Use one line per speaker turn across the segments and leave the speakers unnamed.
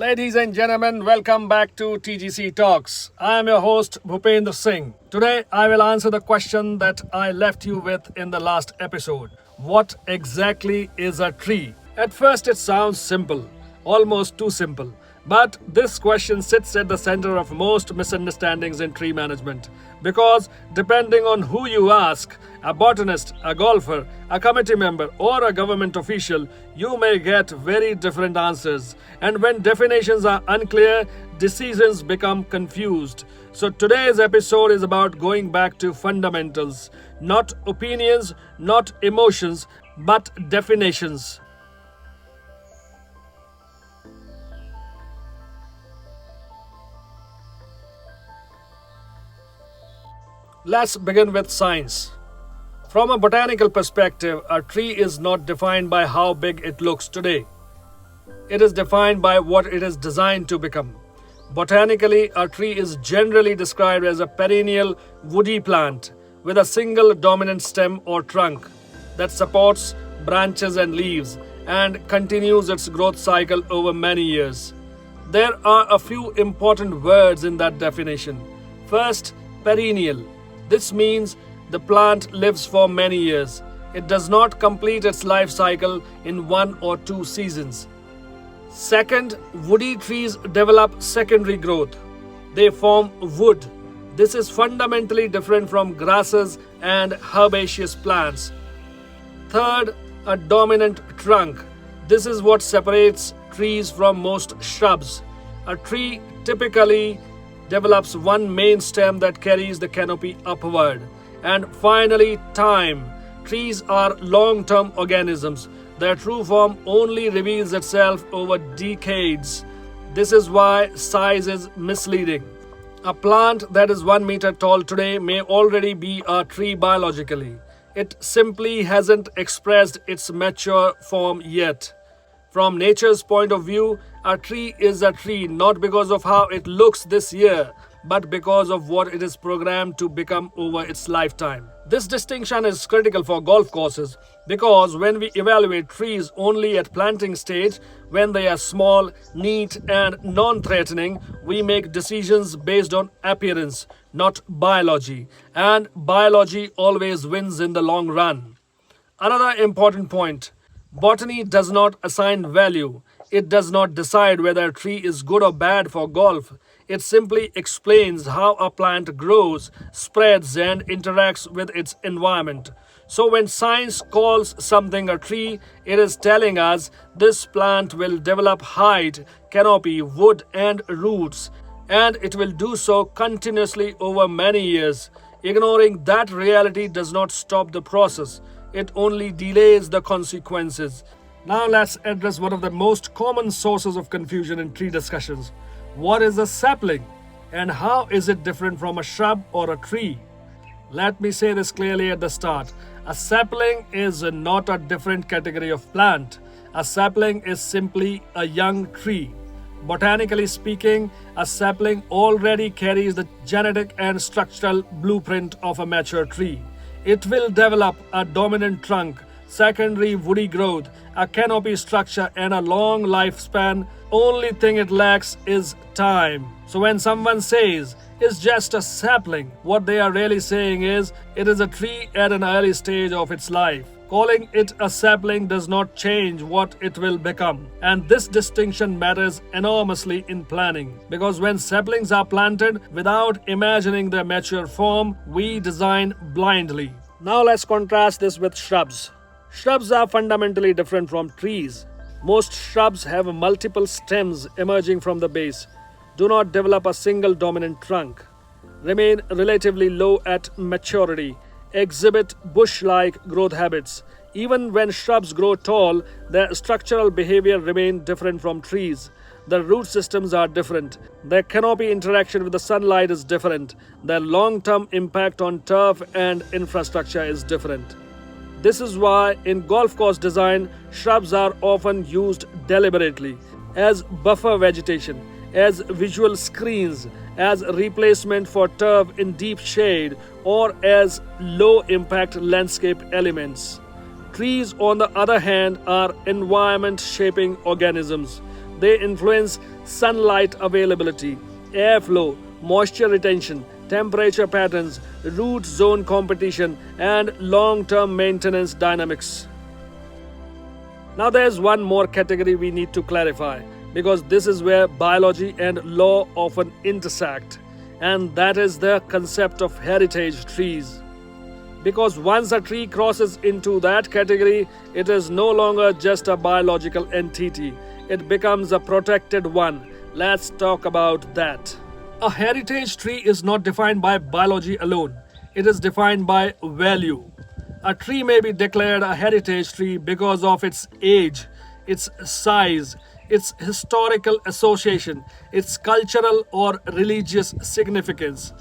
Ladies and gentlemen, welcome back to TGC Talks. I am your host Bhupendra Singh. Today I will answer the question that I left you with in the last episode. What exactly is a tree? At first it sounds simple, almost too simple. But this question sits at the center of most misunderstandings in tree management. Because depending on who you ask, a botanist, a golfer, a committee member, or a government official, you may get very different answers. And when definitions are unclear, decisions become confused. So today's episode is about going back to fundamentals, not opinions, not emotions, but definitions. Let's begin with science. From a botanical perspective, a tree is not defined by how big it looks today. It is defined by what it is designed to become. Botanically, a tree is generally described as a perennial woody plant with a single dominant stem or trunk that supports branches and leaves and continues its growth cycle over many years. There are a few important words in that definition. First, perennial. This means the plant lives for many years. It does not complete its life cycle in 1 or 2 seasons. Second, woody trees develop secondary growth. They form wood. This is fundamentally different from grasses and herbaceous plants. Third, a dominant trunk. This is what separates trees from most shrubs. A tree typically develops one main stem that carries the canopy upward. And finally, time. Trees are long-term organisms. Their true form only reveals itself over decades. This is why size is misleading. A plant that is 1 meter tall today may already be a tree biologically. It simply hasn't expressed its mature form yet. From nature's point of view, a tree is a tree not because of how it looks this year, but because of what it is programmed to become over its lifetime. This distinction is critical for golf courses because when we evaluate trees only at planting stage, when they are small, neat and non-threatening, we make decisions based on appearance, not biology. And biology always wins in the long run. Another important point. Botany does not assign value. It does not decide whether a tree is good or bad for golf. It simply explains how a plant grows, spreads, and interacts with its environment. So when science calls something a tree, it is telling us this plant will develop height, canopy, wood, and roots, and it will do so continuously over many years. Ignoring that reality does not stop the process. It only delays the consequences. Now let's address one of the most common sources of confusion in tree discussions. What is a sapling? And how is it different from a shrub or a tree? Let me say this clearly at the start. A sapling is not a different category of plant. A sapling is simply a young tree. Botanically speaking, a sapling already carries the genetic and structural blueprint of a mature tree. It will develop a dominant trunk, secondary woody growth, a canopy structure, and a long lifespan. Only thing it lacks is time. So when someone says it's just a sapling, what they are really saying is it is a tree at an early stage of its life. Calling it a sapling does not change what it will become. And this distinction matters enormously in planning. Because when saplings are planted without imagining their mature form, we design blindly. Now let's contrast this with shrubs. Shrubs are fundamentally different from trees. Most shrubs have multiple stems emerging from the base, do not develop a single dominant trunk, remain relatively low at maturity, exhibit bush-like growth habits. Even when shrubs grow tall, their structural behavior remains different from trees. The root systems are different. Their canopy interaction with the sunlight is different. Their long-term impact on turf and infrastructure is different. This is why in golf course design, shrubs are often used deliberately as buffer vegetation, as visual screens, as replacement for turf in deep shade, or as low-impact landscape elements. Trees, on the other hand, are environment-shaping organisms. They influence sunlight availability, airflow, moisture retention, temperature patterns, root zone competition, and long term maintenance dynamics. Now, there's one more category we need to clarify because this is where biology and law often intersect, and that is the concept of heritage trees. Because once a tree crosses into that category, it is no longer just a biological entity, it becomes a protected one. Let's talk about that. A heritage tree is not defined by biology alone, it is defined by value. A tree may be declared a heritage tree because of its age, its size, its historical association, its cultural or religious significance,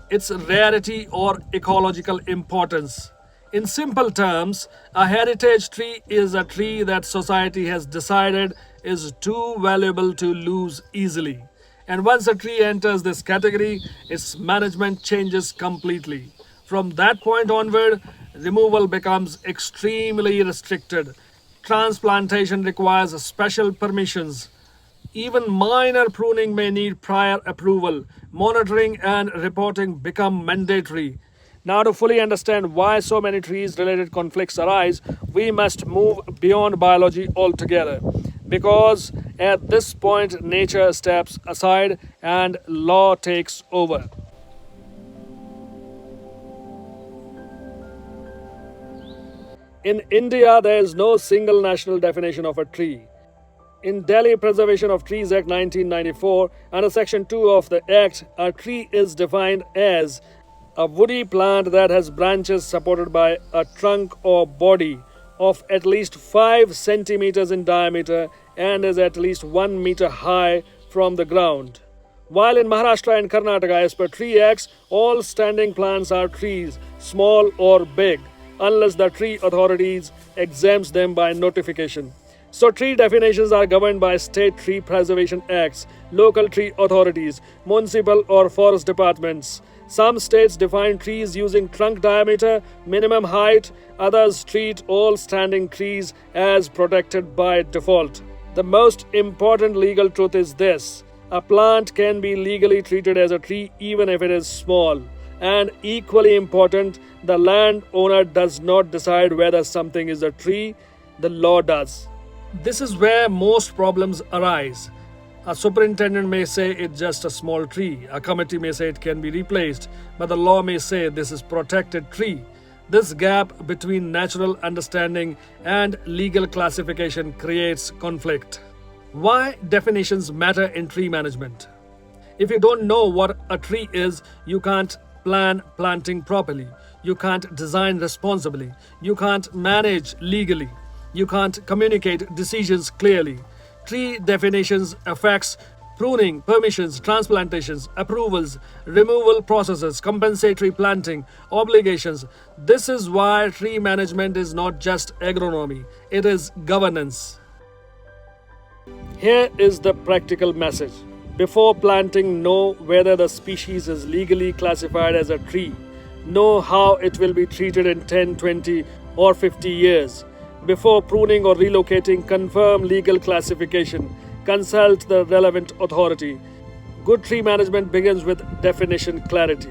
its rarity or ecological importance. In simple terms, a heritage tree is a tree that society has decided is too valuable to lose easily. And once a tree enters this category, its management changes completely. From that point onward, removal becomes extremely restricted. Transplantation requires special permissions. Even minor pruning may need prior approval. Monitoring and reporting become mandatory. Now, to fully understand why so many trees related conflicts arise, we must move beyond biology altogether. Because at this point, nature steps aside and law takes over. In India, there is no single national definition of a tree. In Delhi Preservation of Trees Act 1994, under Section 2 of the Act, a tree is defined as a woody plant that has branches supported by a trunk or body of at least 5 centimeters in diameter and is at least 1 meter high from the ground. While in Maharashtra and Karnataka, as per Tree Acts, all standing plants are trees, small or big, unless the tree authorities exempts them by notification. So tree definitions are governed by state tree preservation acts, local tree authorities, municipal or forest departments. Some states define trees using trunk diameter, minimum height, others treat all standing trees as protected by default. The most important legal truth is this: a plant can be legally treated as a tree even if it is small. And equally important, the landowner does not decide whether something is a tree, the law does. This is where most problems arise. A superintendent may say it's just a small tree, a committee may say it can be replaced, but the law may say this is protected tree. This gap between natural understanding and legal classification creates conflict. Why definitions matter in tree management? If you don't know what a tree is, you can't plan planting properly, you can't design responsibly, you can't manage legally, you can't communicate decisions clearly. Tree definitions affects pruning, permissions, transplantations, approvals, removal processes, compensatory planting, obligations. This is why tree management is not just agronomy, it is governance. Here is the practical message. Before planting, know whether the species is legally classified as a tree. Know how it will be treated in 10, 20, or 50 years. Before pruning or relocating, confirm legal classification. Consult the relevant authority. Good tree management begins with definition clarity.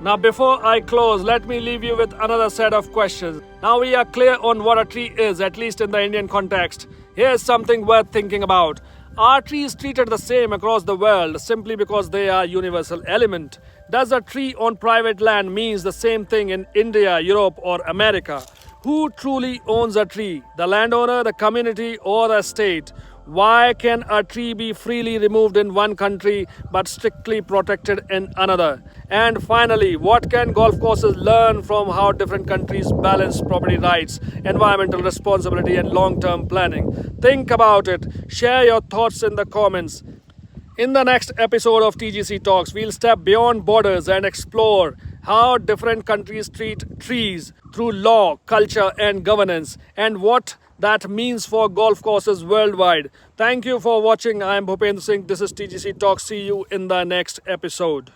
Now, before I close, let me leave you with another set of questions. Now we are clear on what a tree is, at least in the Indian context. Here's something worth thinking about. Are trees treated the same across the world simply because they are universal element? Does a tree on private land means the same thing in India, Europe, or America? Who truly owns a tree? The landowner, the community, or the state? Why can a tree be freely removed in one country but strictly protected in another? And finally, what can golf courses learn from how different countries balance property rights, environmental responsibility, and long-term planning? Think about it. Share your thoughts in the comments. In the next episode of TGC Talks, we'll step beyond borders and explore how different countries treat trees through law, culture, and governance, and what that means for golf courses worldwide. Thank you for watching. I am Bhupendra Singh. This is TGC Talks. See you in the next episode.